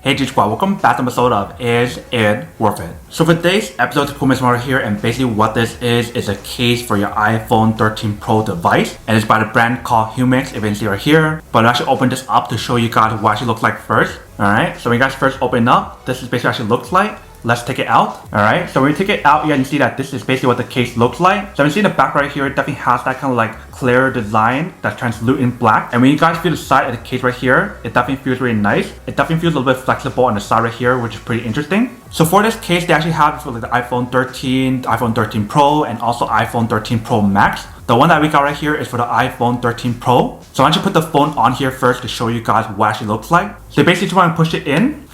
Hey G Squad, welcome back to an episode of Is It Worth It? So for today's episode, it's right here, and basically what this is a case for your iPhone 13 Pro device, and it's by the brand called Humixx. You can see right here, but I'll actually open this up to show you guys what it actually looks like first. Alright, so when you guys first open up, this is basically what it actually looks like. Let's take it out. Alright, so when you take it out, you can see that this is basically what the case looks like. So you can see in the back right here, it definitely has that kind of like clear design that's translucent black. And when you guys feel the side of the case right here, it definitely feels really nice. It definitely feels a little bit flexible on the side right here, which is pretty interesting. So for this case, they actually have it for like the iPhone 13, iPhone 13 Pro, and also iPhone 13 Pro Max. The one that we got right here is for the iPhone 13 Pro. So I want you to put the phone on here first to show you guys what it actually looks like. So basically you want to push it in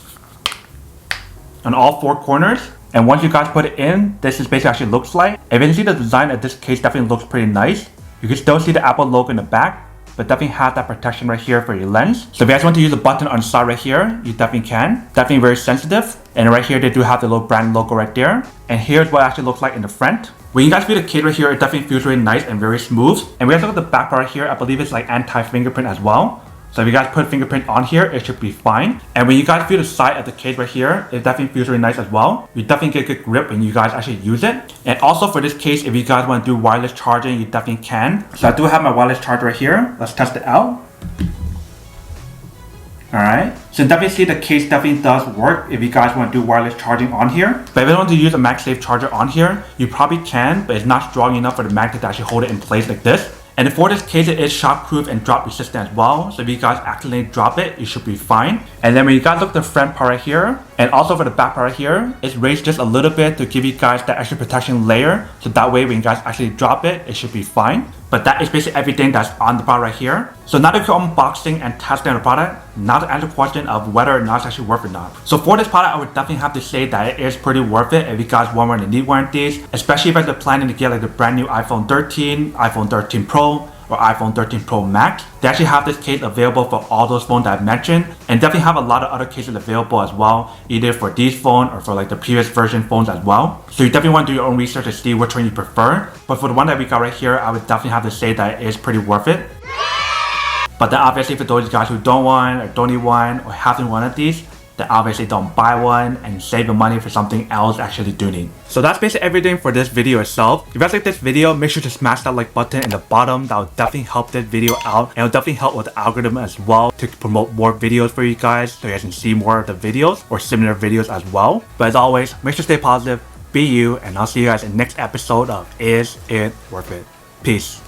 on all four corners, and once you guys put it in, this is basically actually looks like. If you can see the design of this case, definitely looks pretty nice. You can still see the Apple logo in the back, but definitely has that protection right here for your lens. So if you guys want to use a button on the side right here, you definitely can. Definitely very sensitive. And right here, they do have the little brand logo right there. And here's what it actually looks like in the front. When you guys feel the case right here, it definitely feels really nice and very smooth. And we guys look at the back part right here, I believe it's like anti-fingerprint as well. So if you guys put fingerprint on here, it should be fine. And when you guys feel the side of the case right here, it definitely feels really nice as well. You definitely get good grip when you guys actually use it. And also for this case, if you guys want to do wireless charging, you definitely can. So I do have my wireless charger right here. Let's test it out. Alright, so definitely see the case definitely does work if you guys want to do wireless charging on here. But if you want to use a MagSafe charger on here, you probably can, but it's not strong enough for the magnet to actually hold it in place like this. And for this case, it is shockproof and drop resistant as well. So if you guys accidentally drop it, it should be fine. And then when you guys look at the front part right here, and also for the back part right here, it's raised just a little bit to give you guys that extra protection layer. So that way when you guys actually drop it, it should be fine. But that is basically everything that's on the product right here. So now that you're unboxing and testing the product, now to answer the question of whether or not it's actually worth it or not. So for this product, I would definitely have to say that it is pretty worth it if you guys want one and need one of these. Especially if you're planning to get like the brand new iPhone 13, iPhone 13 Pro, or iPhone 13 Pro Max. They actually have this case available for all those phones that I've mentioned, and definitely have a lot of other cases available as well, either for these phones or for like the previous version phones as well. So you definitely want to do your own research to see which one you prefer. But for the one that we got right here, I would definitely have to say that it is pretty worth it. But then obviously for those guys who don't want or don't need one or haven't one of these, then obviously don't buy one and save the money for something else actually do need. So that's basically everything for this video itself. If you guys like this video, make sure to smash that like button in the bottom. That will definitely help this video out, and it will definitely help with the algorithm as well to promote more videos for you guys so you guys can see more of the videos or similar videos as well. But as always, make sure to stay positive, be you, and I'll see you guys in the next episode of Is It Worth It? Peace.